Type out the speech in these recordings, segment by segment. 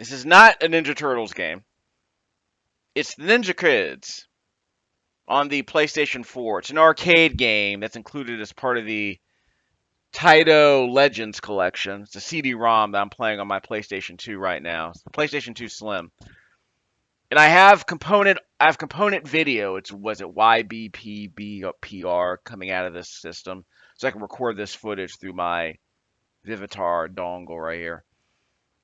This is not a Ninja Turtles game. It's the Ninja Kids on the PlayStation 4. It's an arcade game that's included as part of the Taito Legends collection. It's a CD-ROM that I'm playing on my PlayStation 2 right now. It's the PlayStation 2 Slim. And I have component video. It's was it YBPBPR coming out of this system. So I can record this footage through my Vivitar dongle right here.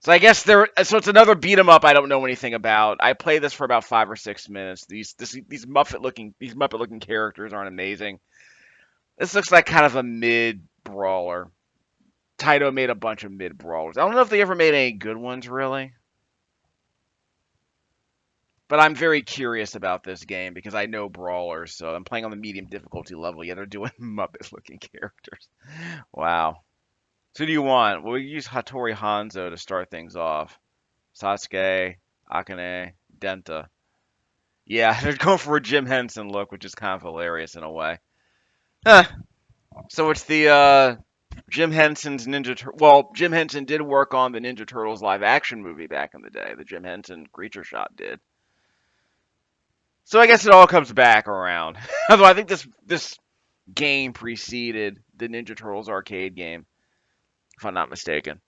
So I guess so it's another beat 'em up I don't know anything about. I played this for about 5 or 6 minutes. These Muppet looking characters aren't amazing. This looks like kind of a mid brawler. Taito made a bunch of mid brawlers. I don't know if they ever made any good ones really, but I'm very curious about this game because I know brawlers, so I'm playing on the medium difficulty level. Yet they're doing Muppet looking characters. Wow. So who do you want? Well, we use Hattori Hanzo to start things off. Sasuke, Akane, Denta. Yeah, they're going for a Jim Henson look, which is kind of hilarious in a way. Huh. So it's the Jim Henson's Well, Jim Henson did work on the Ninja Turtles live action movie back in the day. The Jim Henson Creature Shop did. So I guess it all comes back around. Although I think this game preceded the Ninja Turtles arcade game, if I'm not mistaken.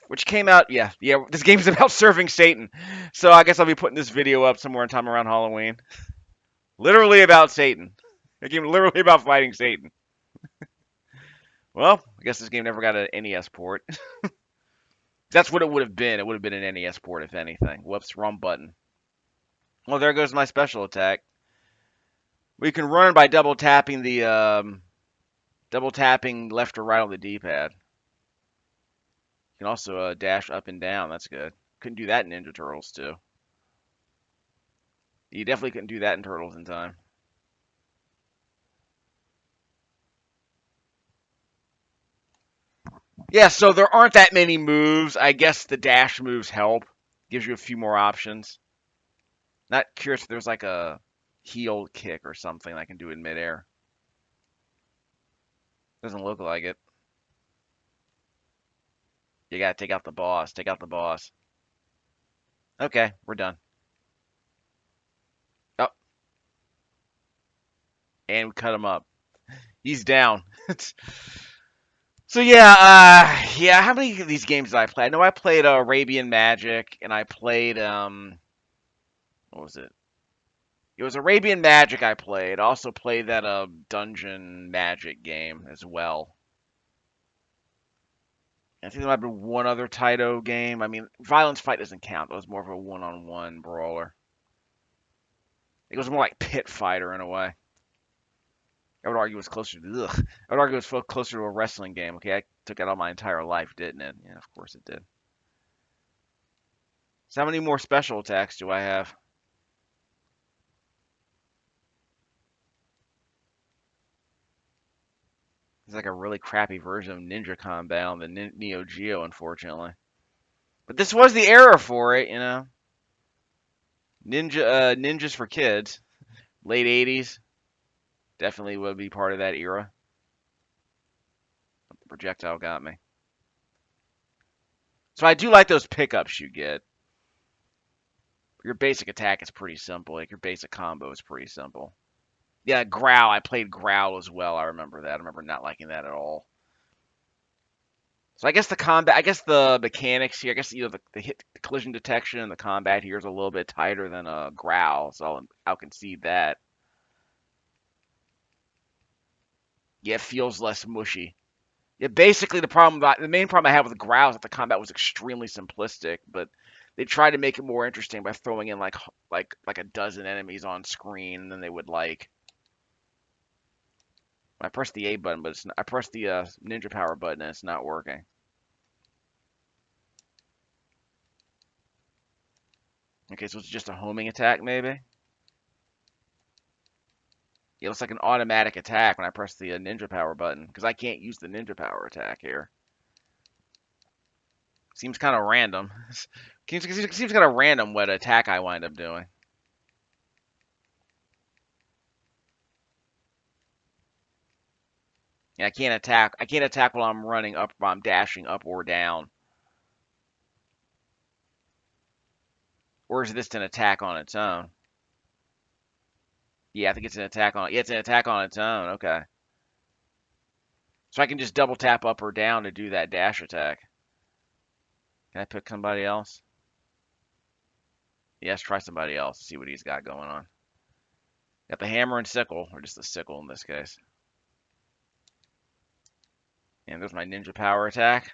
Which came out, yeah. This game's about serving Satan, so I guess I'll be putting this video up somewhere in time around Halloween. Literally about Satan. A game literally about fighting Satan. Well, I guess this game never got an NES port. That's what it would have been. It would have been an NES port, if anything. Whoops, wrong button. Well, there goes my special attack. We can run by double tapping left or right on the D-pad. You can also dash up and down. That's good. Couldn't do that in Ninja Turtles too. You definitely couldn't do that in Turtles in time. Yeah, so there aren't that many moves. I guess the dash moves help. Gives you a few more options. Not curious if there's like a heel kick or something I can do in midair. Doesn't look like it. You gotta take out the boss. Take out the boss. Okay, we're done. Oh, and we cut him up. He's down. So yeah, yeah. How many of these games did I play? I know I played Arabian Magic, and I played what was it? It was Arabian Magic I played. I also played that Dungeon Magic game as well. I think there might have been one other Taito game. I mean, Violence Fight doesn't count. It was more of a one-on-one brawler. It was more like Pit Fighter in a way. I would argue it was closer to I would argue it was closer to a wrestling game. Okay, I took it all my entire life, didn't it? Yeah, of course it did. So how many more special attacks do I have? It's like a really crappy version of Ninja Combat on the Neo Geo, unfortunately. But this was the era for it, you know. Ninjas for kids, late '80s, definitely would be part of that era. The projectile got me. So I do like those pickups you get. Your basic attack is pretty simple. Like your basic combo is pretty simple. Yeah, Growl. I played Growl as well. I remember that. I remember not liking that at all. So I guess I guess the mechanics here, I guess the hit the collision detection and the combat here is a little bit tighter than a Growl, so I'll concede that. Yeah, it feels less mushy. Yeah, basically the main problem I have with Growl is that the combat was extremely simplistic, but they tried to make it more interesting by throwing in like a dozen enemies on screen, and then they would like I pressed the A button, but I pressed the Ninja Power button and it's not working. Okay, so it's just a homing attack maybe. It looks like an automatic attack when I press the Ninja Power button because I can't use the Ninja Power attack here. Seems kind of random. Seems kind of random what attack I wind up doing. Yeah, I can't attack. I can't attack while I'm running up. While I'm dashing up or down. Or is this an attack on its own? Yeah, I think it's an attack on. Yeah, it's an attack on its own. Okay. So I can just double tap up or down to do that dash attack. Can I pick somebody else? Yes, try somebody else. See what he's got going on. Got the hammer and sickle, or just the sickle in this case. And there's my ninja power attack.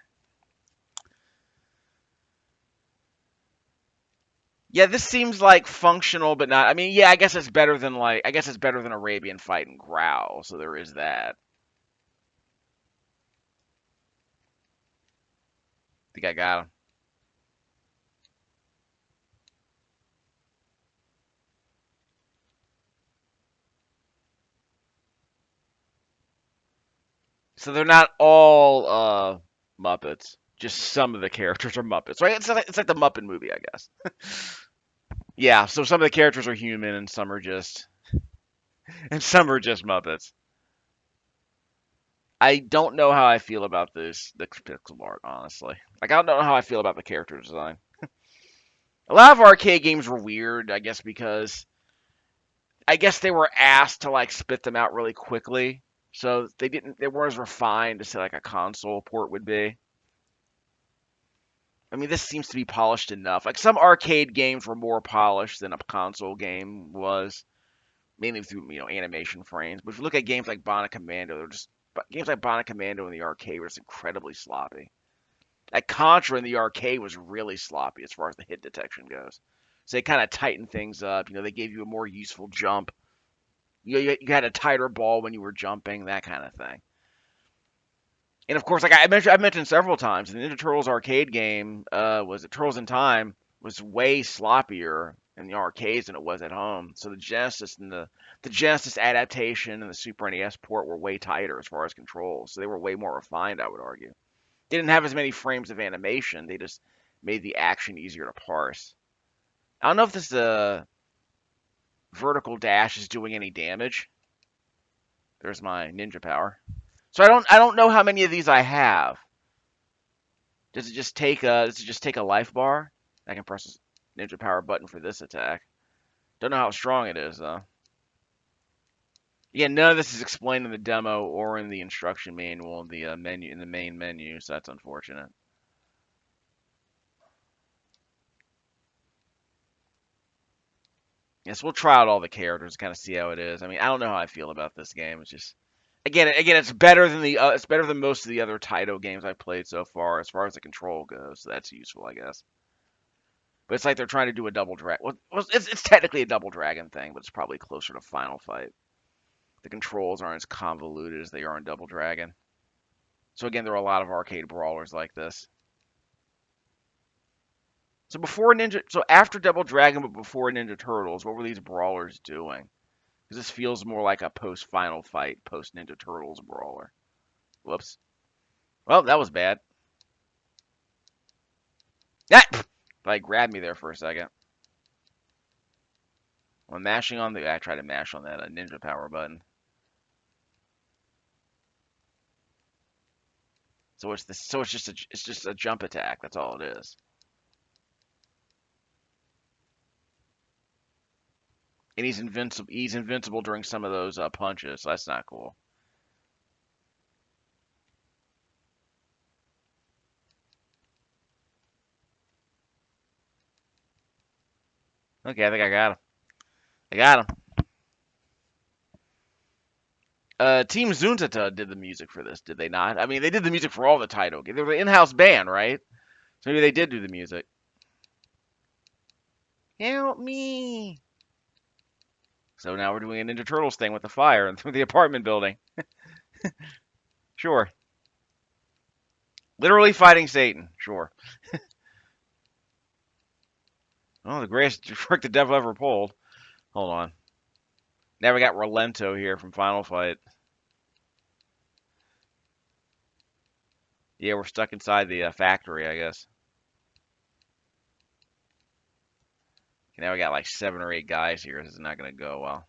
Yeah, this seems like functional, but not. I mean, yeah, I guess it's better than I guess it's better than Arabian Fight and Growl. So there is that. Think I got him. So they're not all Muppets. Just some of the characters are Muppets, right? It's like the Muppet movie, I guess. Yeah, so some of the characters are human and some are just Muppets. I don't know how I feel about the pixel art, honestly. Like I don't know how I feel about the character design. A lot of arcade games were weird, I guess because I guess they were asked to like spit them out really quickly. So they weren't as refined as say like a console port would be. I mean, this seems to be polished enough. Like some arcade games were more polished than a console game was, mainly through animation frames. But if you look at games like Bionic Commando, they're just but games like Bionic Commando in the arcade were just incredibly sloppy. Like Contra in the arcade was really sloppy as far as the hit detection goes. So they kind of tightened things up. They gave you a more useful jump. You had a tighter ball when you were jumping, that kind of thing. And of course, like I've mentioned several times, the Ninja Turtles arcade game was it Turtles in Time was way sloppier in the arcades than it was at home. So the Genesis and the Genesis adaptation and the Super NES port were way tighter as far as controls. So they were way more refined, I would argue. They didn't have as many frames of animation. They just made the action easier to parse. I don't know if this vertical dash is doing any damage. There's my ninja power. So I don't know how many of these I have. Does it just take a life bar? I can press ninja power button for this attack. Don't know how strong it is though. Yeah, none of this is explained in the demo or in the instruction manual in the menu in the main menu, so that's unfortunate. Yes, we'll try out all the characters, kind of see how it is. I mean, I don't know how I feel about this game. It's just again, it's better than it's better than most of the other Taito games I've played so far as the control goes. So that's useful, I guess. But it's like they're trying to do a double dragon. Well, it's technically a double dragon thing, but it's probably closer to Final Fight. The controls aren't as convoluted as they are in Double Dragon. So again, there are a lot of arcade brawlers like this. So after Double Dragon, but before Ninja Turtles, what were these brawlers doing? Because this feels more like a post Final Fight, post Ninja Turtles brawler. Whoops. Well, that was bad. That like grabbed me there for a second. When mashing on I tried to mash on that ninja power button. It's just a jump attack. That's all it is. And he's invincible. He's invincible during some of those punches. So that's not cool. Okay, I think I got him. I got him. Team Zuntata did the music for this, did they not? I mean, they did the music for all the Taito games. They were the in-house band, right? So maybe they did do the music. Help me! So now we're doing a Ninja Turtles thing with the fire and through the apartment building. Sure. Literally fighting Satan. Sure. Oh, the greatest trick the devil ever pulled. Hold on. Now we got Relento here from Final Fight. Yeah, we're stuck inside the factory, I guess. Okay, now we got like 7 or 8 guys here. This is not going to go well.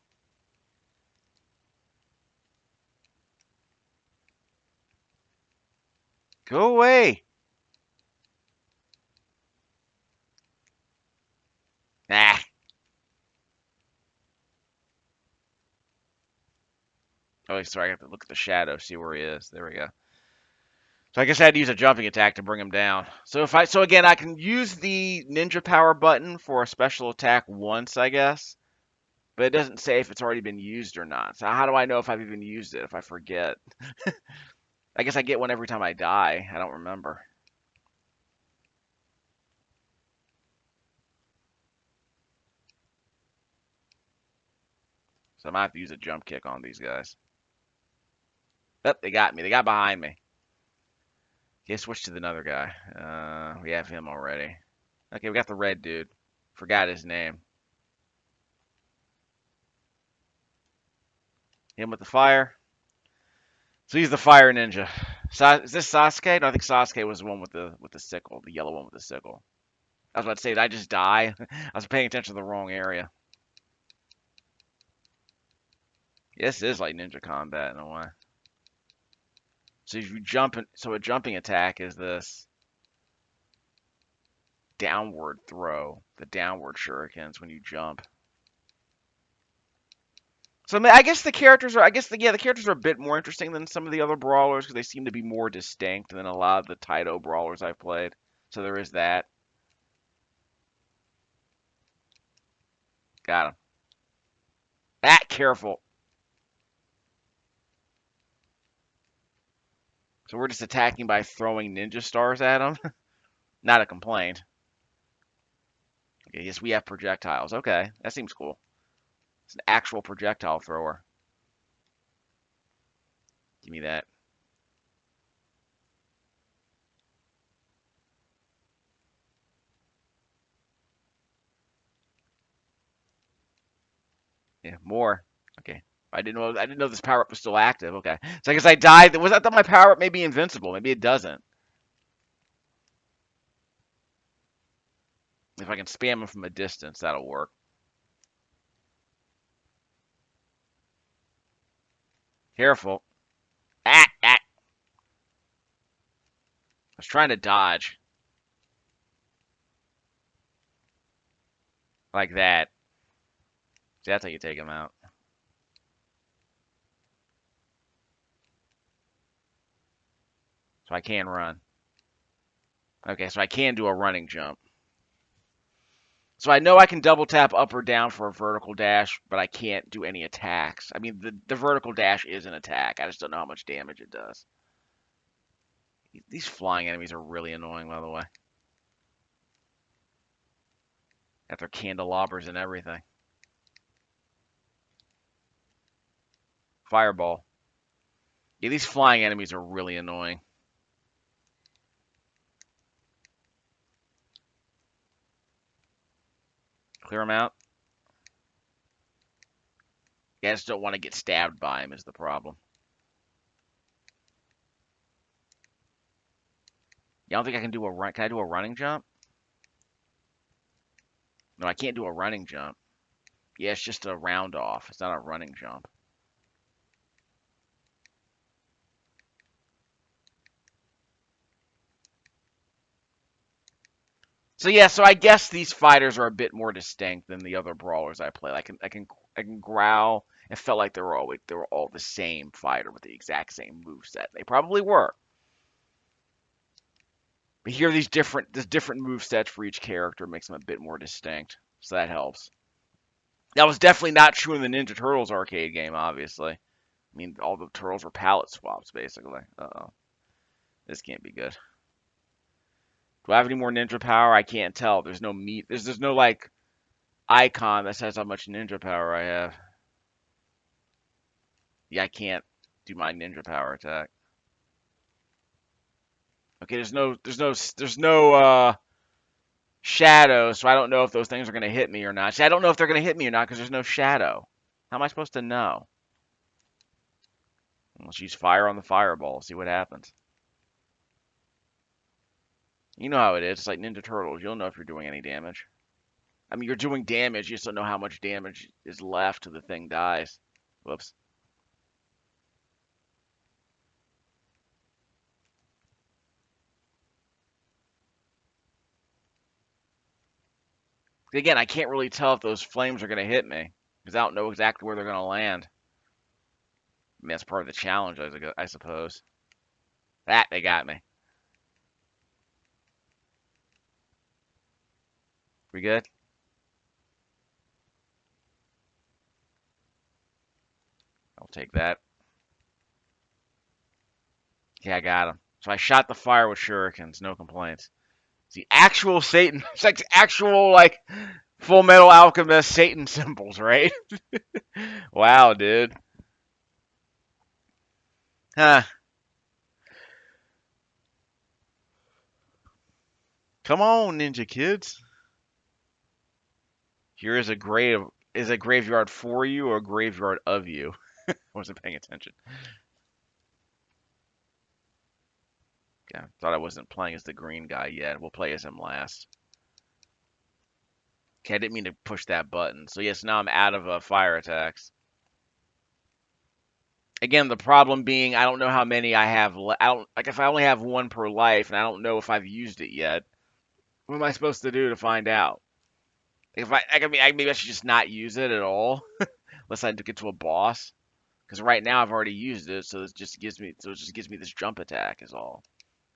Go away! Ah. Oh, sorry. I have to look at the shadow, see where he is. There we go. So I guess I had to use a jumping attack to bring him down. So again, I can use the ninja power button for a special attack once, I guess. But it doesn't say if it's already been used or not. So how do I know if I've even used it if I forget? I guess I get one every time I die. I don't remember. So I might have to use a jump kick on these guys. Oh, they got me. They got behind me. Okay, switch to another guy. We have him already. Okay, we got the red dude. Forgot his name. Him with the fire. So he's the fire ninja. Is this Sasuke? No, I think Sasuke was the one with the sickle, the yellow one with the sickle. I was about to say, did I just die? I was paying attention to the wrong area. Yeah, this is like ninja combat in a way. So if you jump, so a jumping attack is this downward throw, the downward shurikens when you jump. So I, mean, I guess the characters are, the characters are a bit more interesting than some of the other brawlers because they seem to be more distinct than a lot of the Taito brawlers I've played. So there is that. Got him. That careful. So we're just attacking by throwing ninja stars at them. Not a complaint. Okay, yes, we have projectiles. Okay, that seems cool. It's an actual projectile thrower. Give me that. Yeah, more. Okay. I didn't know this power up was still active. Okay. So I guess I died. I thought my power up may be invincible. Maybe it doesn't. If I can spam him from a distance, that'll work. Careful. Ah, ah. I was trying to dodge. Like that. See, that's how you take him out. So I can run. Okay, so I can do a running jump. So I know I can double tap up or down for a vertical dash, but I can't do any attacks. I mean, the vertical dash is an attack. I just don't know how much damage it does. These flying enemies are really annoying, by the way. Got their candelabras and everything. Fireball. Yeah, these flying enemies are really annoying. Clear them out. Yeah, I just don't want to get stabbed by him is the problem. Yeah, I don't think I can do a run. Can I do a running jump? No, I can't do a running jump. Yeah, it's just a round off. It's not a running jump. So yeah, so I guess these fighters are a bit more distinct than the other brawlers I play. I can growl. It felt like they were all the same fighter with the exact same moveset. They probably were. But here there's different movesets for each character makes them a bit more distinct. So that helps. That was definitely not true in the Ninja Turtles arcade game, obviously. I mean, all the turtles were palette swaps, basically. Uh-oh. This can't be good. Do I have any more ninja power? I can't tell. There's no meat. There's no like icon that says how much ninja power I have. Yeah, I can't do my ninja power attack. Okay, there's no shadow, so I don't know if those things are gonna hit me or not. See, I don't know if they're gonna hit me or not because there's no shadow. How am I supposed to know? Let's use fire on the fireball. See what happens. You know how it is. It's like Ninja Turtles. You'll know if you're doing any damage. I mean, you're doing damage. You just don't know how much damage is left till the thing dies. Whoops. Again, I can't really tell if those flames are going to hit me because I don't know exactly where they're going to land. I mean, that's part of the challenge, I suppose. That, they got me. We good? I'll take that. Yeah, I got him. So I shot the fire with shurikens, no complaints. It's the actual Satan. It's like actual, like, Full Metal Alchemist Satan symbols, right? Wow, dude. Huh. Come on, ninja kids. Here is a grave. Is a graveyard for you or a graveyard of you? I wasn't paying attention. Yeah, thought I wasn't playing as the green guy yet. We'll play as him last. Okay, I didn't mean to push that button. So yes, now I'm out of fire attacks. Again, the problem being I don't know how many I have. I don't like if I only have one per life, and I don't know if I've used it yet. What am I supposed to do to find out? If I mean, maybe I should just not use it at all, unless I get to a boss. Because right now I've already used it, so it just gives me this jump attack is all.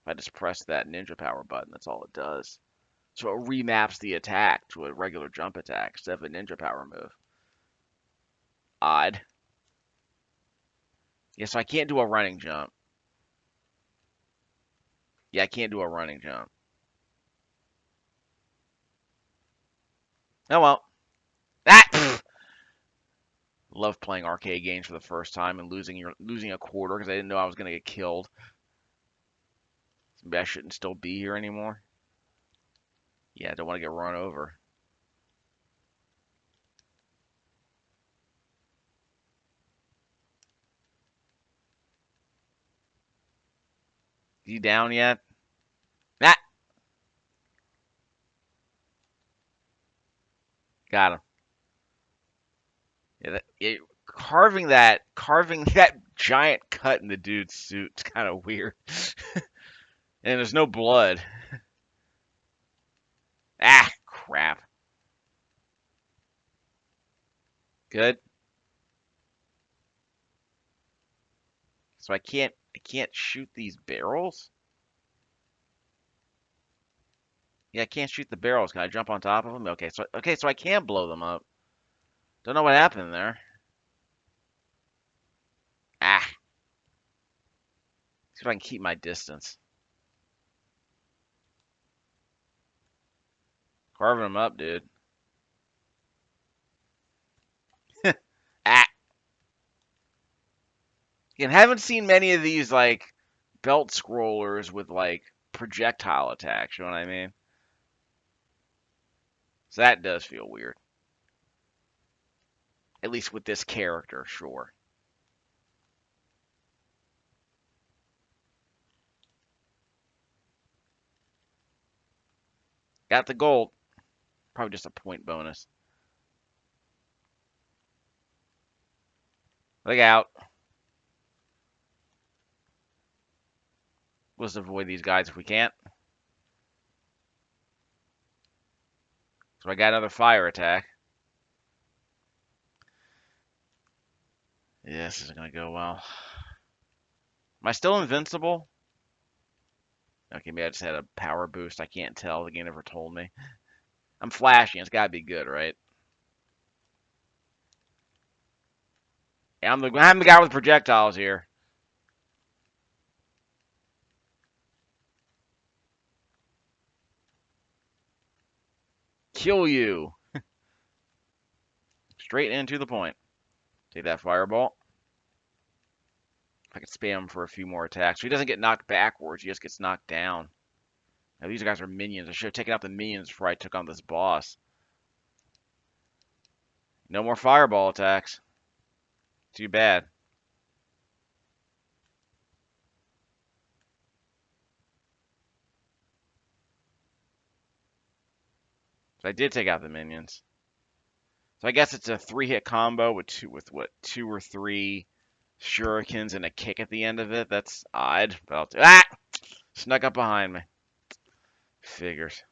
If I just press that ninja power button, that's all it does. So it remaps the attack to a regular jump attack instead of a ninja power move. Odd. Yeah, so I can't do a running jump. Yeah, I can't do a running jump. Oh well. That. Love playing arcade games for the first time and losing a quarter because I didn't know I was gonna get killed. Maybe I shouldn't still be here anymore. Yeah, I don't want to get run over. You down yet? Ah, got him. Yeah, carving that giant cut in the dude's suit's kind of weird. And there's no blood. Ah, crap. Good. So I can't shoot these barrels? Yeah, I can't shoot the barrels. Can I jump on top of them? Okay, so I can blow them up. Don't know what happened there. Ah, see if I can keep my distance. Carving them up, dude. Ah, again, haven't seen many of these like belt scrollers with like projectile attacks. You know what I mean? So that does feel weird. At least with this character, sure. Got the gold. Probably just a point bonus. Look out. Let's avoid these guys if we can't. So I got another fire attack. Yeah, this isn't going to go well. Am I still invincible? Okay, maybe I just had a power boost. I can't tell. The game never told me. I'm flashing. It's got to be good, right? Yeah, I'm the guy with projectiles here. Kill you. Straight into the point. Take that fireball. If I could spam him for a few more attacks. So he doesn't get knocked backwards. He just gets knocked down. Now these guys are minions. I should have taken out the minions before I took on this boss. No more fireball attacks. Too bad. So I did take out the minions. So I guess it's a three-hit combo with what, two or three shurikens and a kick at the end of it. That's odd. But snuck up behind me. Figures.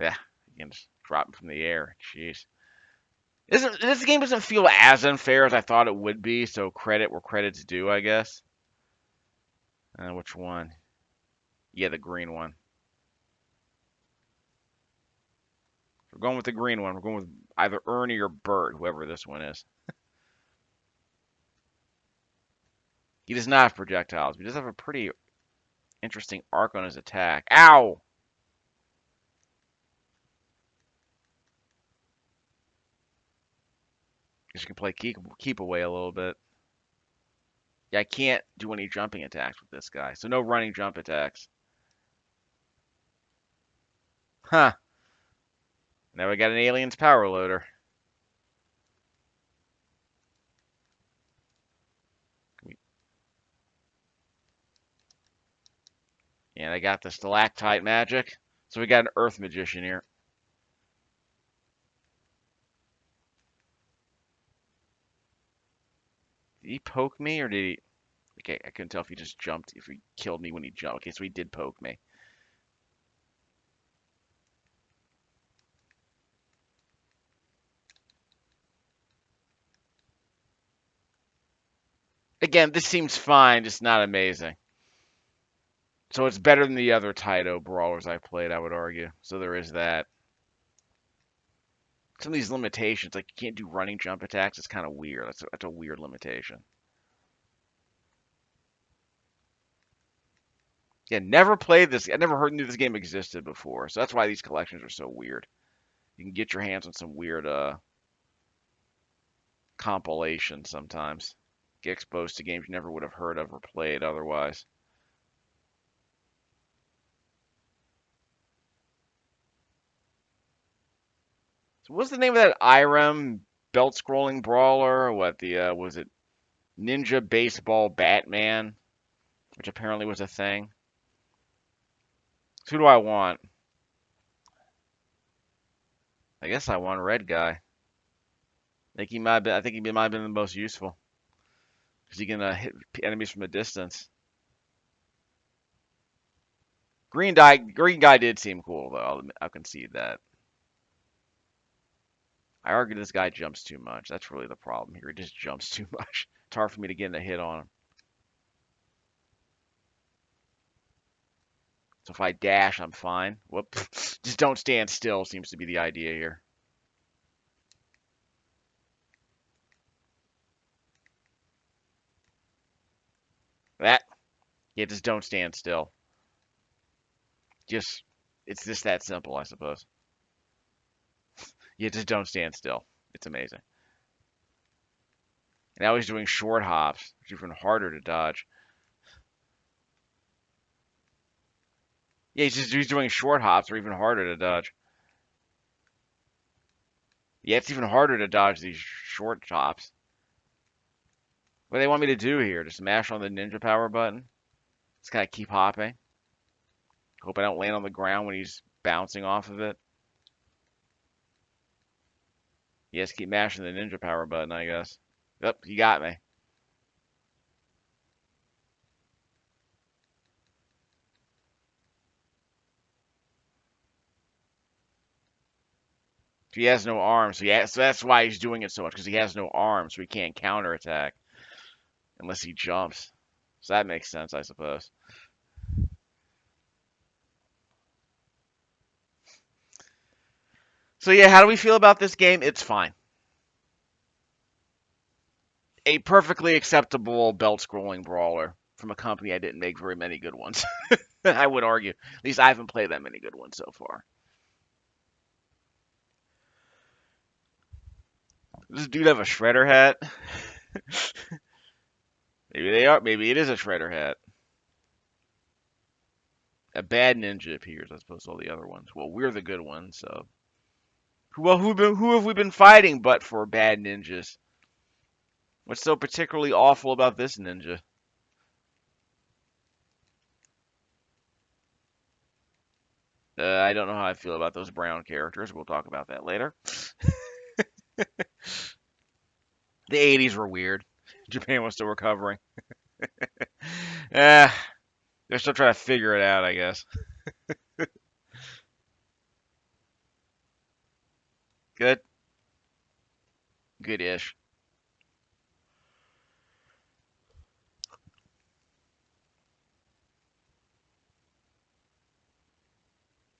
Yeah, you can just drop them from the air. Jeez. This game doesn't feel as unfair as I thought it would be, so credit where credit's due, I guess. Which one? Yeah, the green one. We're going with the green one. We're going with either Ernie or Bert, whoever this one is. He does not have projectiles. He does have a pretty interesting arc on his attack. Ow! Guess you can play keep away a little bit. Yeah, I can't do any jumping attacks with this guy, so no running jump attacks. Huh. Now we got an alien's power loader. And I got the stalactite magic. So we got an earth magician here. Did he poke me or did he? Okay, I couldn't tell if he just jumped, if he killed me when he jumped. Okay, so he did poke me. Again, this seems fine, just not amazing. So it's better than the other Taito brawlers I played, I would argue. So there is that. Some of these limitations, like you can't do running jump attacks, it's kind of weird. That's a weird limitation. Yeah, never played this. I never knew this game existed before. So that's why these collections are so weird. You can get your hands on some weird compilations sometimes. Get exposed to games you never would have heard of or played otherwise. So what's the name of that IREM belt scrolling brawler? What the was it? Ninja Baseball Batman, which apparently was a thing. So who do I want? I guess I want Red Guy. I think he might have been the most useful because he can hit enemies from a distance. Green Guy did seem cool though. I'll concede that. I argue this guy jumps too much. That's really the problem here. He just jumps too much. It's hard for me to get a hit on him. So if I dash, I'm fine. Whoop. Just don't stand still seems to be the idea here. That. Yeah, just don't stand still. Just, it's just that simple, I suppose. Yeah, just don't stand still. It's amazing. And now he's doing short hops, which is even harder to dodge. Yeah, he's doing short hops, or even harder to dodge. Yeah, it's even harder to dodge these short hops. What do they want me to do here? Just smash on the ninja power button? Just kind of keep hopping. Hope I don't land on the ground when he's bouncing off of it. Yes, keep mashing the ninja power button, I guess. Yep, you got me. He has no arms, so that's why he's doing it so much, because he has no arms, so he can't counterattack unless he jumps. So that makes sense, I suppose. So yeah, how do we feel about this game? It's fine. A perfectly acceptable belt-scrolling brawler from a company I didn't make very many good ones. I would argue. At least I haven't played that many good ones so far. Does this dude have a shredder hat? Maybe they are. Maybe it is a shredder hat. A bad ninja appears as opposed to all the other ones. Well, we're the good ones, so. Who have we been fighting but for bad ninjas? What's so particularly awful about this ninja? I don't know how I feel about those brown characters. We'll talk about that later. The 80s were weird. Japan was still recovering. Eh, they're still trying to figure it out, I guess. Good. Good-ish.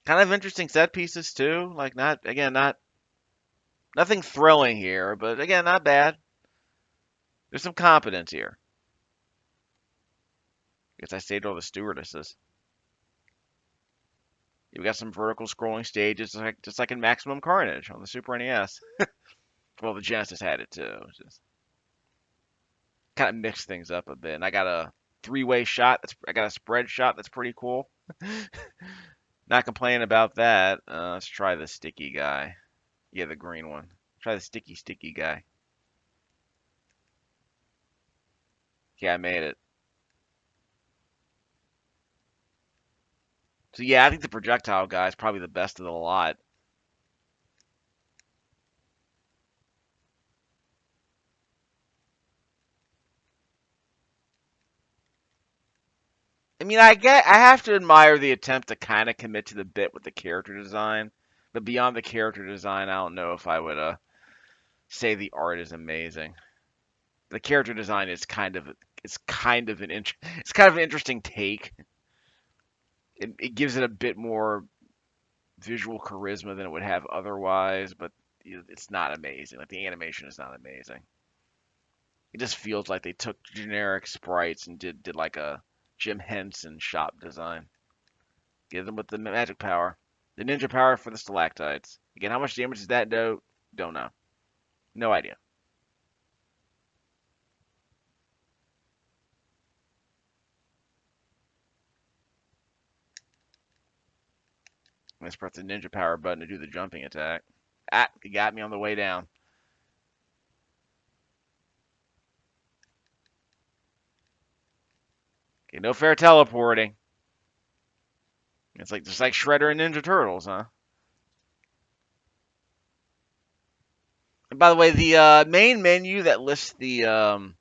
Kind of interesting set pieces too. Like not again, not nothing thrilling here, but again, not bad. There's some competence here. Guess I saved all the stewardesses. You've got some vertical scrolling stages, just like in Maximum Carnage on the Super NES. Well, the Genesis had it too. Just kind of mix things up a bit. And I got a three-way shot. I got a spread shot that's pretty cool. Not complaining about that. Let's try the sticky guy. Yeah, the green one. Try the sticky guy. Yeah, I made it. So yeah, I think the projectile guy is probably the best of the lot. I mean, I have to admire the attempt to kind of commit to the bit with the character design, but beyond the character design, I don't know if I would say the art is amazing. The character design is it's kind of an interesting take. It gives it a bit more visual charisma than it would have otherwise, but it's not amazing. Like the animation is not amazing. It just feels like they took generic sprites and did like a Jim Henson shop design. Give them with the magic power, the ninja power for the stalactites. Again, how much damage does that do? Don't know. No idea. Let's press the ninja power button to do the jumping attack. Ah, he got me on the way down. Okay, no fair teleporting. It's like just like Shredder and Ninja Turtles, huh? And by the way, the main menu that lists the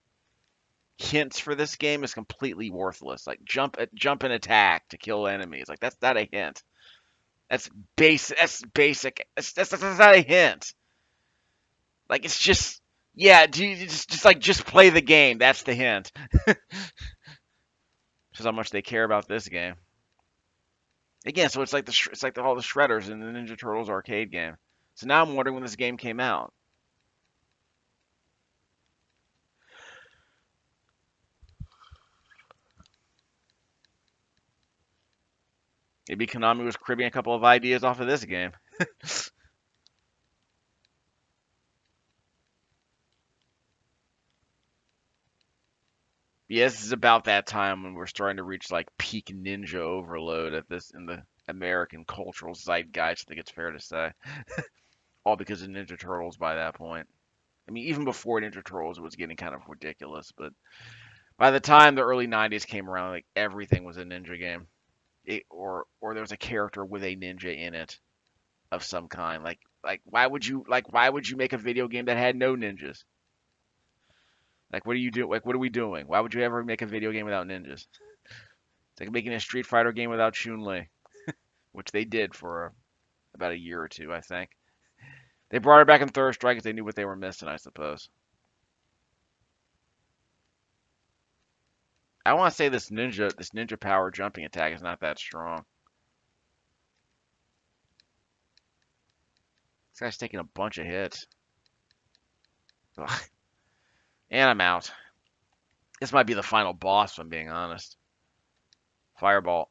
hints for this game is completely worthless. Like jump and attack to kill enemies. Like that's not a hint. That's basic. That's basic. That's not a hint. Like it's just yeah. Do you just like just play the game? That's the hint. Shows how much they care about this game. Again, so it's like all the shredders in the Ninja Turtles arcade game. So now I'm wondering when this game came out. Maybe Konami was cribbing a couple of ideas off of this game. Yeah, this is about that time when we're starting to reach like peak ninja overload at this in the American cultural zeitgeist, I think it's fair to say. All because of Ninja Turtles by that point. I mean, even before Ninja Turtles, it was getting kind of ridiculous, but by the time the early 90s came around, like everything was a ninja game. Or there was a character with a ninja in it of some kind. Why would you make a video game that had no ninjas? Like what are you doing? Like what are we doing? Why would you ever make a video game without ninjas? It's like making a Street Fighter game without Chun-Li, which they did for about a year or two, I think. They brought her back in Third Strike because they knew what they were missing, I suppose. I want to say this ninja power jumping attack is not that strong. This guy's taking a bunch of hits. Ugh. And I'm out. This might be the final boss, if I'm being honest. Fireball.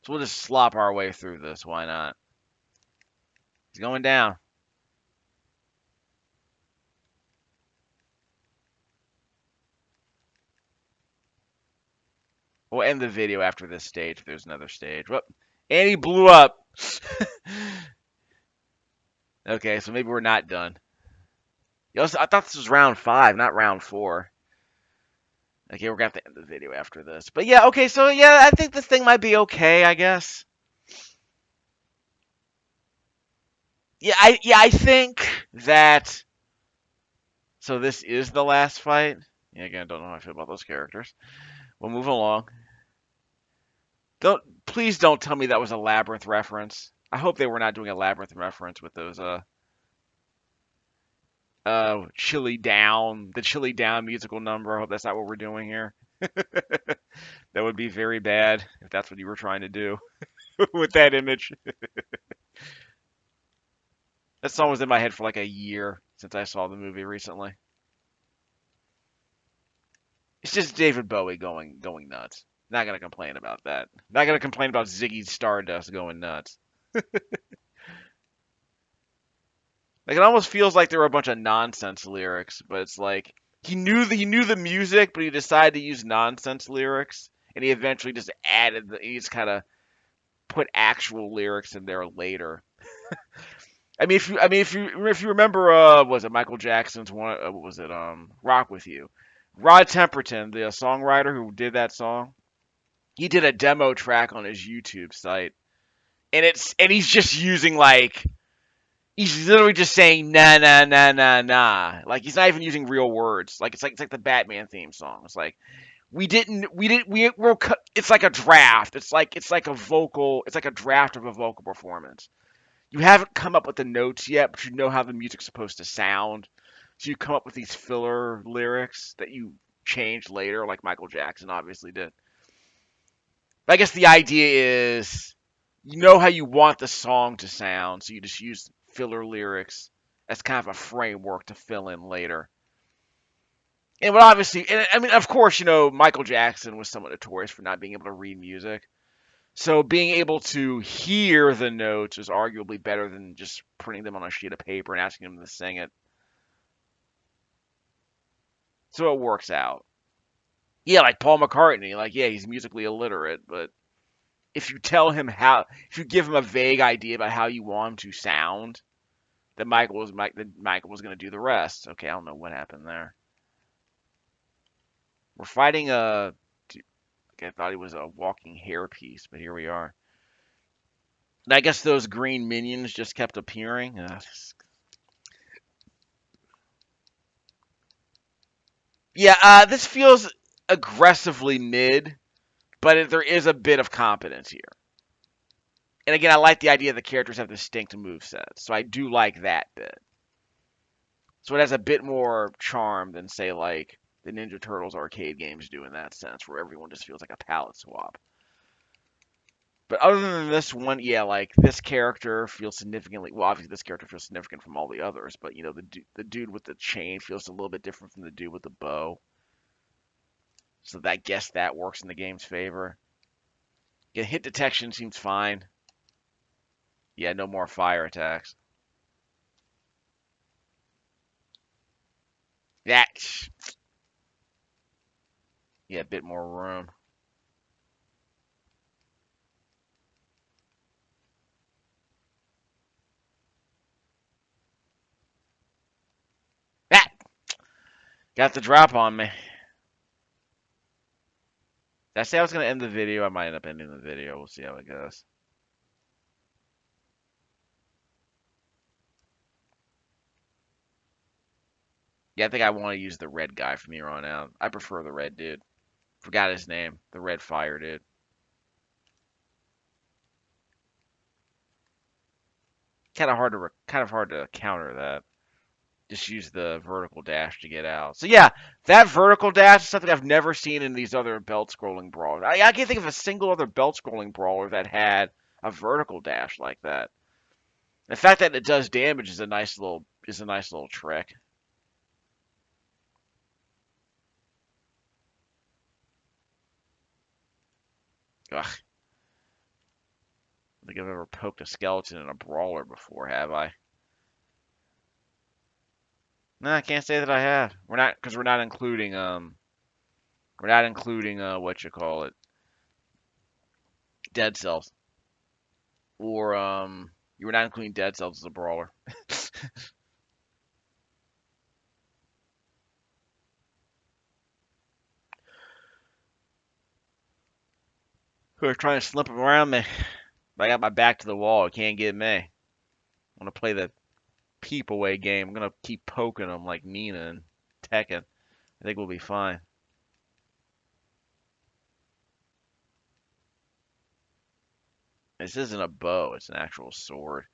So we'll just slop our way through this. Why not? He's going down. We'll end the video after this stage. If there's another stage. Whoop. And he blew up. Okay, so maybe we're not done. I thought this was round 5, not round 4. Okay, we're gonna have to end the video after this. But yeah, okay, so yeah, I think this thing might be okay, I guess. I think that so this is the last fight. Yeah, again, I don't know how I feel about those characters. We'll move along. Please don't tell me that was a Labyrinth reference. I hope they were not doing a Labyrinth reference with those Chili Down, the Chili Down musical number. I hope that's not what we're doing here. That would be very bad if that's what you were trying to do with that image. That song was in my head for like a year since I saw the movie recently. It's just David Bowie going nuts. Not gonna complain about that. Not gonna complain about Ziggy Stardust going nuts. Like it almost feels like there were a bunch of nonsense lyrics, but it's like he knew the music, but he decided to use nonsense lyrics, and he eventually just he just kind of put actual lyrics in there later. If you remember, was it Michael Jackson's one? What was it? Rock with You. Rod Temperton, the songwriter who did that song, he did a demo track on his YouTube site, and he's just using like he's literally just saying na na na na na. Like he's not even using real words. It's like the Batman theme song. It's like it's like a draft. It's like a vocal. It's like a draft of a vocal performance. You haven't come up with the notes yet, but you know how the music's supposed to sound. So you come up with these filler lyrics that you change later, like Michael Jackson obviously did. I guess the idea is you know how you want the song to sound, so you just use filler lyrics as kind of a framework to fill in later. And what obviously, and I mean, of course, Michael Jackson was somewhat notorious for not being able to read music. So being able to hear the notes is arguably better than just printing them on a sheet of paper and asking them to sing it. So it works out. Yeah, like Paul McCartney, like yeah, he's musically illiterate, but if you give him a vague idea about how you want him to sound, then Michael was going to do the rest. Okay, I don't know what happened there. We're fighting a. I thought he was a walking hairpiece, but here we are. And I guess those green minions just kept appearing. Yeah, this feels aggressively mid, but there is a bit of competence here. And again, I like the idea the characters have distinct move sets, so I do like that bit. So it has a bit more charm than say like the Ninja Turtles arcade games do in that sense, where everyone just feels like a palette swap. But other than this one, yeah, like this character feels significantly. Well, obviously this character feels significant from all the others, but the dude with the chain feels a little bit different from the dude with the bow. So that guess that works in the game's favor. Yeah, hit detection seems fine. Yeah, no more fire attacks. That. Yeah, a bit more room. That got the drop on me. Did I say I was gonna end the video? I might end up ending the video. We'll see how it goes. Yeah, I think I want to use the red guy from here on out. I prefer the red dude. Forgot his name. The red fire dude. Kind of hard to counter that. Just use the vertical dash to get out. So yeah, that vertical dash is something I've never seen in these other belt scrolling brawlers. I can't think of a single other belt scrolling brawler that had a vertical dash like that. The fact that it does damage is a nice little trick. Ugh, I don't think I've ever poked a skeleton in a brawler before, have I? No, I can't say that I have. We're not including what you call it, dead cells, or you were not including dead cells as a brawler. Who are trying to slip around me? I got my back to the wall. It can't get me. I'm gonna play the peep away game. I'm gonna keep poking them like Nina and Tekken. I think we'll be fine. This isn't a bow. It's an actual sword.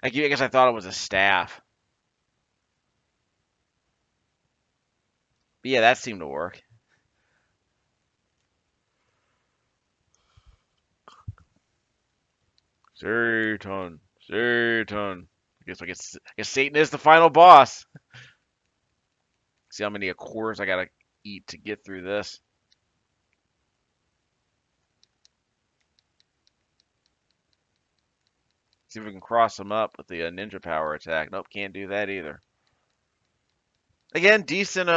I guess I thought it was a staff. But yeah, that seemed to work. Satan, Satan. I guess Satan is the final boss. See how many cores I gotta eat to get through this. See if we can cross them up with the ninja power attack. Nope, can't do that either. Again, decent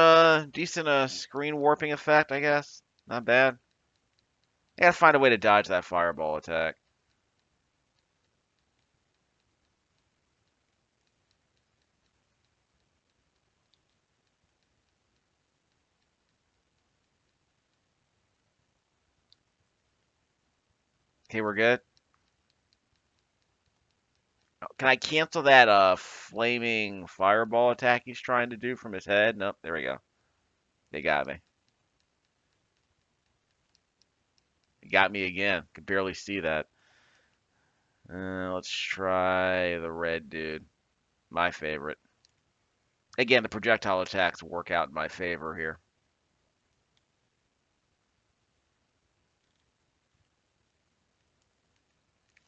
screen warping effect, I guess. Not bad. I gotta find a way to dodge that fireball attack. Okay, we're good. Can I cancel that flaming fireball attack he's trying to do from his head? Nope, there we go. They got me. They got me again. Could barely see that. Let's try the red dude. My favorite. Again, the projectile attacks work out in my favor here.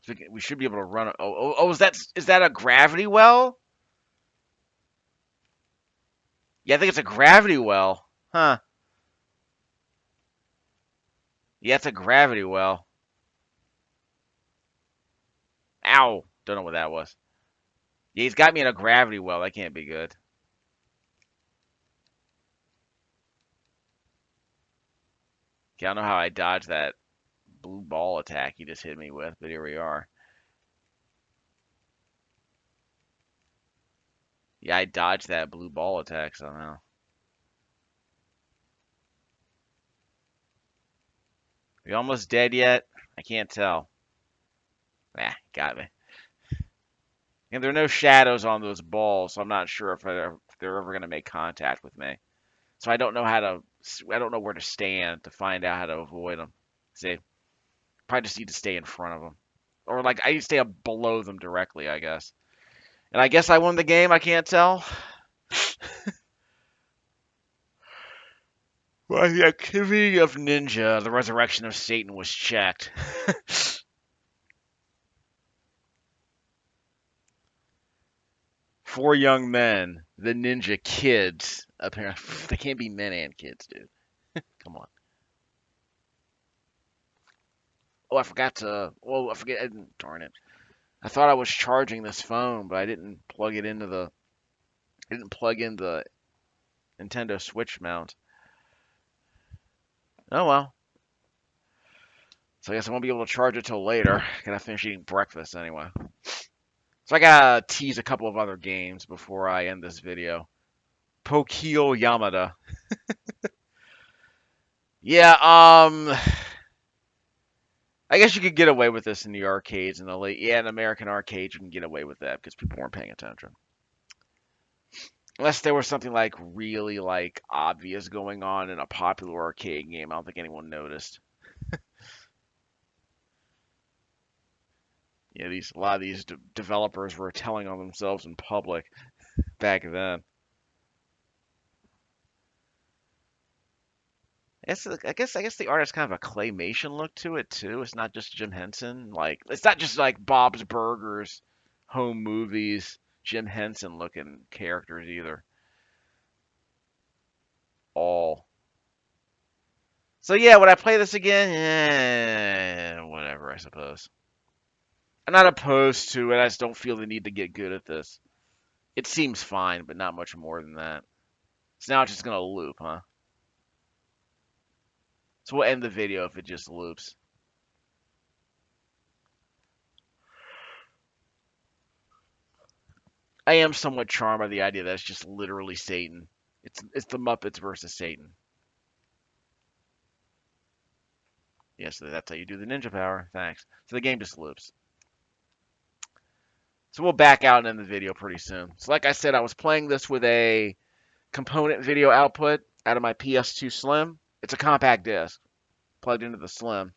So we should be able to run. Oh, is that a gravity well? Yeah, I think it's a gravity well. Huh. Yeah, it's a gravity well. Ow. Don't know what that was. Yeah, he's got me in a gravity well. That can't be good. Okay, I don't know how I dodged that blue ball attack he just hit me with, but here we are. Yeah, I dodged that blue ball attack somehow. Are you almost dead yet? I can't tell. Nah, got me. And there are no shadows on those balls, so I'm not sure if they're ever going to make contact with me. So I don't know I don't know where to stand to find out how to avoid them. See, probably just need to stay in front of them. Or like, I need to stay up below them directly, I guess. And I guess I won the game, I can't tell. By the activity of Ninja, the resurrection of Satan was checked. Four young men, the ninja kids. Apparently, they can't be men and kids, dude. Come on. Oh, I forgot to. Oh, I forget. Darn it. I thought I was charging this phone, but I didn't plug it into the. I didn't plug in the Nintendo Switch mount. Oh well. So I guess I won't be able to charge it till later. Gotta finish eating breakfast anyway. So I gotta tease a couple of other games before I end this video. Pokio Yamada. Yeah, I guess you could get away with this in the arcades and the late, yeah, in American arcades you can get away with that because people weren't paying attention. Unless there was something like really like obvious going on in a popular arcade game, I don't think anyone noticed. Yeah, a lot of these developers were telling on themselves in public back then. I guess the art has kind of a claymation look to it too. It's not just Jim Henson. Like it's not just like Bob's Burgers, Home Movies, Jim Henson looking characters either. All. So yeah, would I play this again? Whatever, I suppose. I'm not opposed to it. I just don't feel the need to get good at this. It seems fine, but not much more than that. So now it's just gonna loop, huh? So we'll end the video if it just loops. I am somewhat charmed by the idea that it's just literally Satan. It's the Muppets versus Satan. Yes, so that's how you do the ninja power. Thanks. So the game just loops. So we'll back out and end the video pretty soon. So like I said, I was playing this with a component video output out of my PS2 Slim. It's a compact disc plugged into the Slim.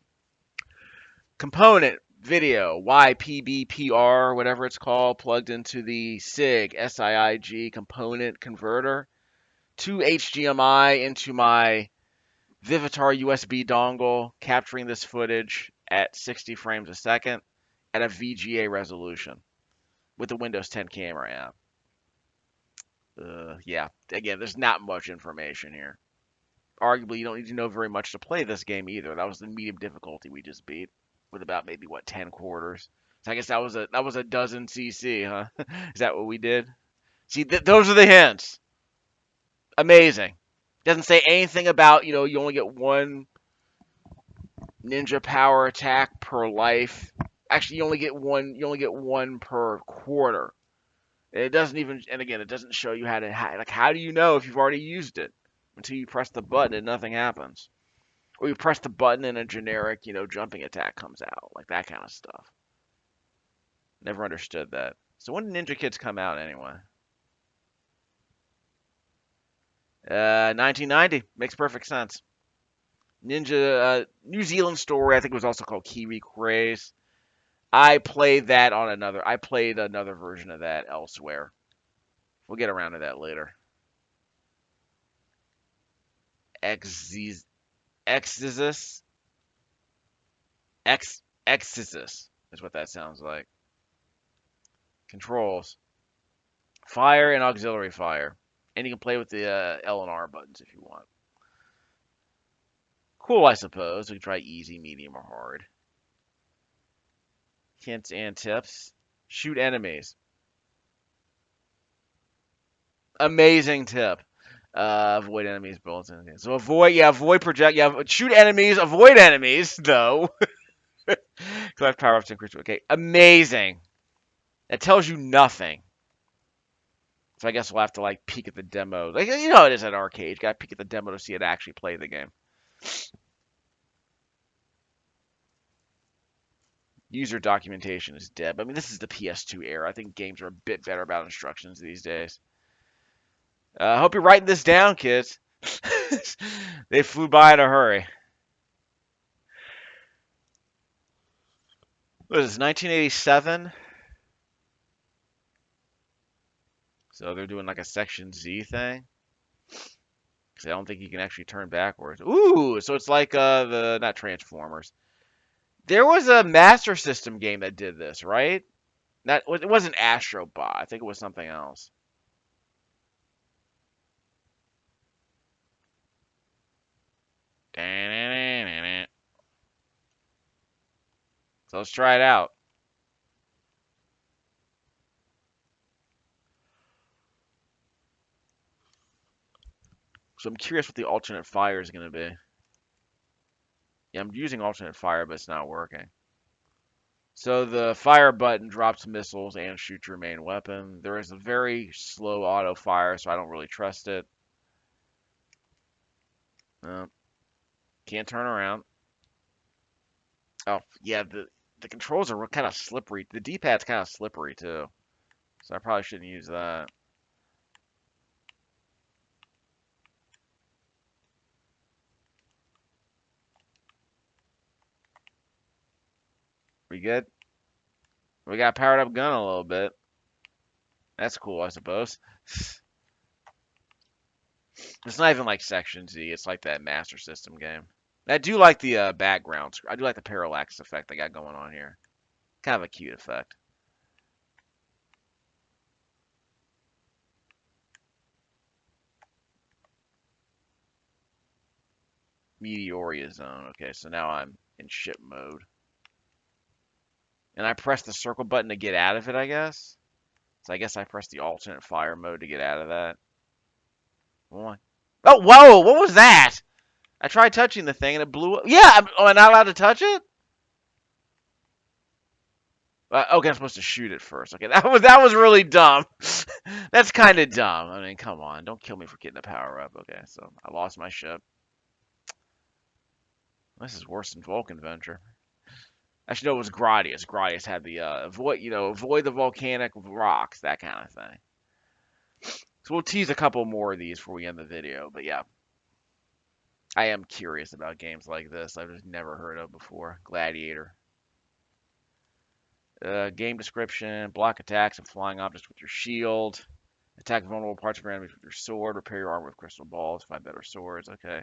Component video YPBPR, whatever it's called, plugged into the SIG component converter 2 HDMI into my Vivitar USB dongle, capturing this footage at 60 frames a second at a VGA resolution with the Windows 10 camera app. Yeah, again, there's not much information here. Arguably, you don't need to know very much to play this game either. That was the medium difficulty we just beat with about maybe what 10 quarters. So I guess that was a dozen CC, huh? Is that what we did? See, those are the hints. Amazing. Doesn't say anything about you only get one ninja power attack per life. Actually, you only get one. You only get one per quarter. It doesn't even, and again, it doesn't show you how to, like, how do you know if you've already used it until you press the button and nothing happens? Or you press the button and a generic, jumping attack comes out, like that kind of stuff. Never understood that. So when did Ninja Kids come out anyway? 1990. Makes perfect sense. New Zealand story, I think it was also called Kiwi Craze. I played another version of that elsewhere. We'll get around to that later. Exis, Exis, Exis is what that sounds like. Controls. Fire and auxiliary fire. And you can play with the L and R buttons if you want. Cool, I suppose. We can try easy, medium, or hard. Hints and tips. Shoot enemies. Amazing tip. Avoid enemies, bullets, and so avoid project, shoot enemies, avoid enemies, though. Collect power ups to increase. Okay, amazing. That tells you nothing. So I guess we'll have to like peek at the demo. Like it is at arcade. You gotta peek at the demo to see it actually play the game. User documentation is dead. I mean, this is the PS2 era. I think games are a bit better about instructions these days. I hope you're writing this down, kids. They flew by in a hurry. What is this, 1987? So they're doing like a Section Z thing. Because I don't think you can actually turn backwards. Ooh, so it's like not Transformers. There was a Master System game that did this, right? It wasn't Astrobot. I think it was something else. So let's try it out. So I'm curious what the alternate fire is going to be. Yeah, I'm using alternate fire, but it's not working. So the fire button drops missiles and shoots your main weapon. There is a very slow auto fire, so I don't really trust it. Can't turn around. Oh, yeah, the controls are kind of slippery. The D-pad's kind of slippery, too. So I probably shouldn't use that. We good? We got a powered up gun a little bit. That's cool, I suppose. It's not even like Section Z. It's like that Master System game. I do like the background. I do like the parallax effect they got going on here. Kind of a cute effect. Meteoria zone. Okay, so now I'm in ship mode. And I press the circle button to get out of it, I guess. So I guess I press the alternate fire mode to get out of that. Oh, whoa! What was that? I tried touching the thing and it blew up. Yeah, am I not allowed to touch it? Okay, I'm supposed to shoot it first. Okay, that was really dumb. That's kind of dumb. I mean, come on, don't kill me for getting a power up. Okay, so I lost my ship. This is worse than Vulcan Venture. Actually, no, it was Gradius. Gradius had the avoid the volcanic rocks, that kind of thing. So we'll tease a couple more of these before we end the video. But yeah, I am curious about games like this. I've just never heard of before. Gladiator. Game description: block attacks and flying objects with your shield. Attack vulnerable parts of your enemies with your sword. Repair your armor with crystal balls. 5 better swords. Okay.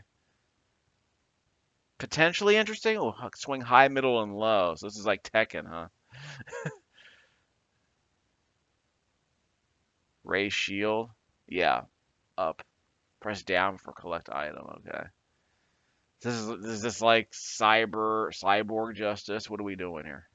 Potentially interesting. Oh, swing high, middle, and low. So this is like Tekken, huh? Raise shield. Yeah. Up. Press down for collect item. Okay. Is this like cyborg justice? What are we doing here?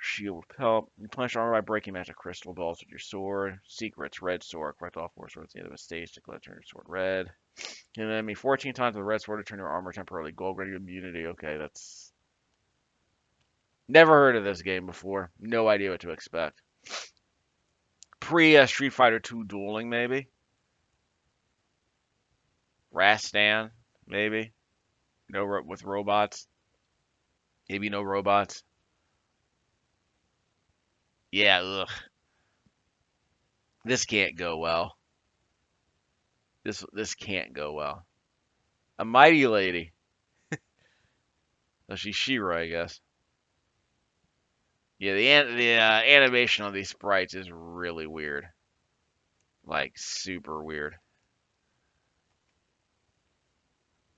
Shield repel. You punish armor by breaking magic crystal balls with your sword. Secrets, red sword. Collect all 4 swords at the end of a stage to collect turn your sword red. Hit an enemy 14 times with a red sword to turn your armor temporarily gold. Grant you immunity. Okay, that's never heard of this game before. No idea what to expect. Pre Street Fighter 2 dueling maybe. Rastan maybe. With robots. Maybe no robots. Yeah, ugh. This can't go well. This can't go well. A mighty lady. Oh, she's She-Ra, I guess. Yeah, the animation on these sprites is really weird. Like super weird.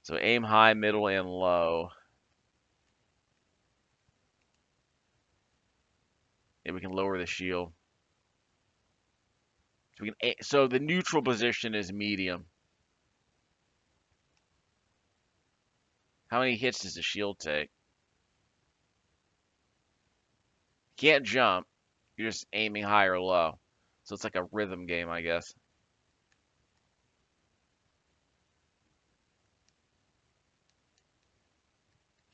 So aim high, middle, and low. And we can lower the shield. So the neutral position is medium. How many hits does the shield take? You can't jump. You're just aiming high or low. So it's like a rhythm game, I guess.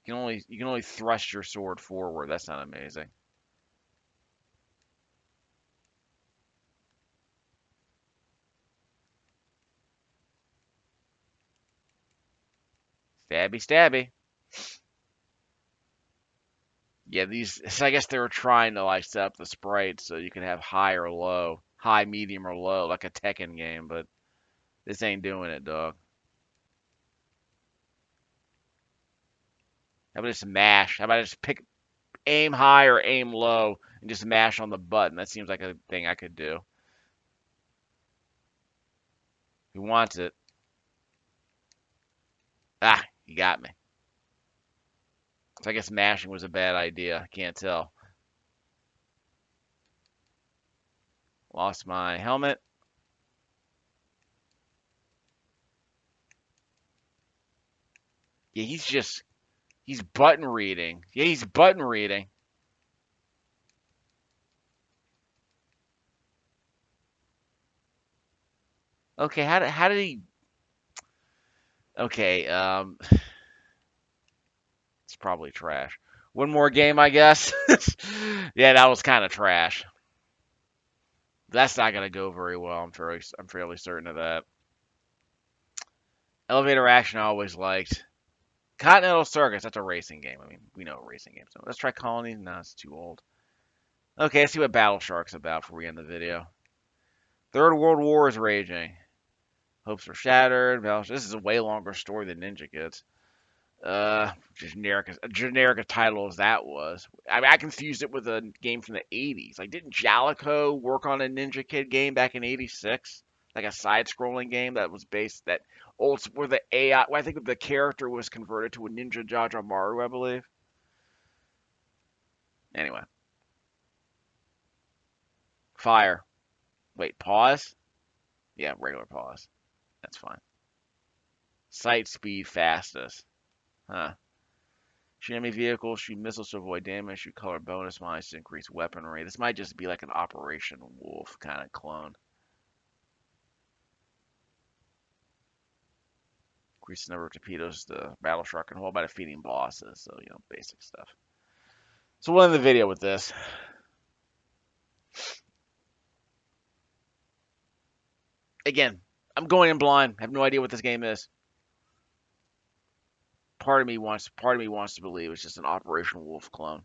You can only thrust your sword forward. That's not amazing. Stabby, stabby. Yeah, so I guess they were trying to like set up the sprites so you can have high or low, high, medium, or low, like a Tekken game, but this ain't doing it, dog. How about just mash? How about I just aim high or aim low and just mash on the button? That seems like a thing I could do. Who wants it? Ah, you got me. So I guess mashing was a bad idea. I can't tell. Lost my helmet. Yeah, he's button reading. Yeah, he's button reading. Okay, how did he? Okay, it's probably trash. One more game, I guess. Yeah, that was kind of trash. That's not gonna go very well. I'm fairly certain of that. Elevator action I always liked. Continental Circus. That's a racing game. I mean, we know racing games. So let's try Colony. No, it's too old. Okay, let's see what Battle Shark's about before we end the video. Third World War is raging. Hopes are shattered. This is a way longer story than Ninja Kids. Generic a title as that was. I mean, I confused it with a game from the 80s. Like, didn't Jalico work on a Ninja Kid game back in 86? Like a side-scrolling game that was based that old where the AI. Well, I think the character was converted to a Ninja Jaja Maru, I believe. Anyway, fire. Wait, pause. Yeah, regular pause. That's fine. Sight speed fastest. Huh. Shoot enemy vehicles, shoot missiles to avoid damage, shoot color bonus mines to increase weaponry. This might just be like an Operation Wolf kind of clone. Increase the number of torpedoes the battle shark can hold by defeating bosses. So, basic stuff. So we'll end the video with this. Again, I'm going in blind. I have no idea what this game is. Part of me wants to believe it's just an Operation Wolf clone.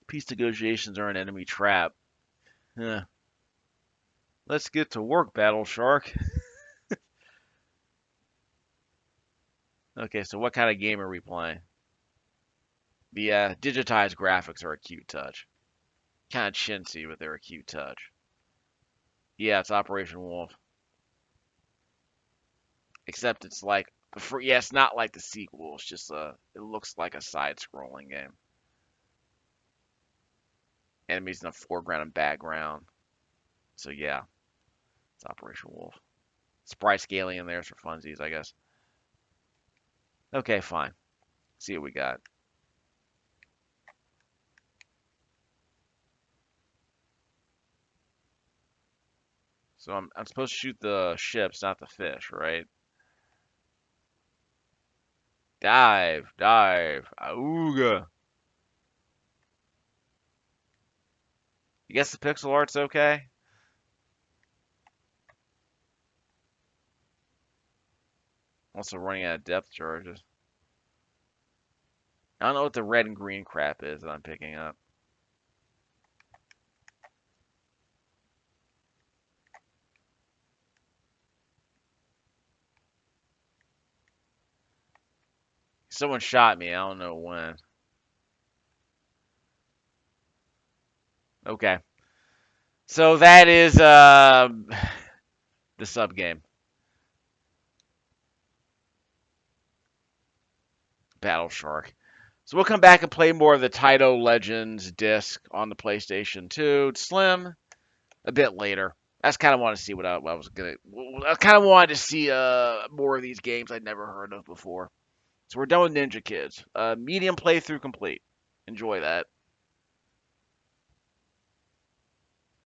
Peace negotiations are an enemy trap. Let's get to work, Battle Shark. Okay, so what kind of game are we playing? The digitized graphics are a cute touch. Kind of chintzy, but they're a cute touch. Yeah, it's Operation Wolf. Except it's like, yeah, it's not like the sequel. It's just it looks like a side-scrolling game. Enemies in the foreground and background. So yeah, it's Operation Wolf. Sprite scaling in there for funsies, I guess. Okay, fine. See what we got. So I'm supposed to shoot the ships, not the fish, right? Dive, dive, auga. You guess the pixel art's okay? Also running out of depth charges. I don't know what the red and green crap is that I'm picking up. Someone shot me. I don't know when. Okay. So that is the sub game. Battle Shark. So we'll come back and play more of the Taito Legends disc on the PlayStation 2 Slim a bit later. I just kind of wanted to see what I was gonna. I kind of wanted to see more of these games I'd never heard of before. So we're done with Ninja Kids. Medium playthrough complete. Enjoy that.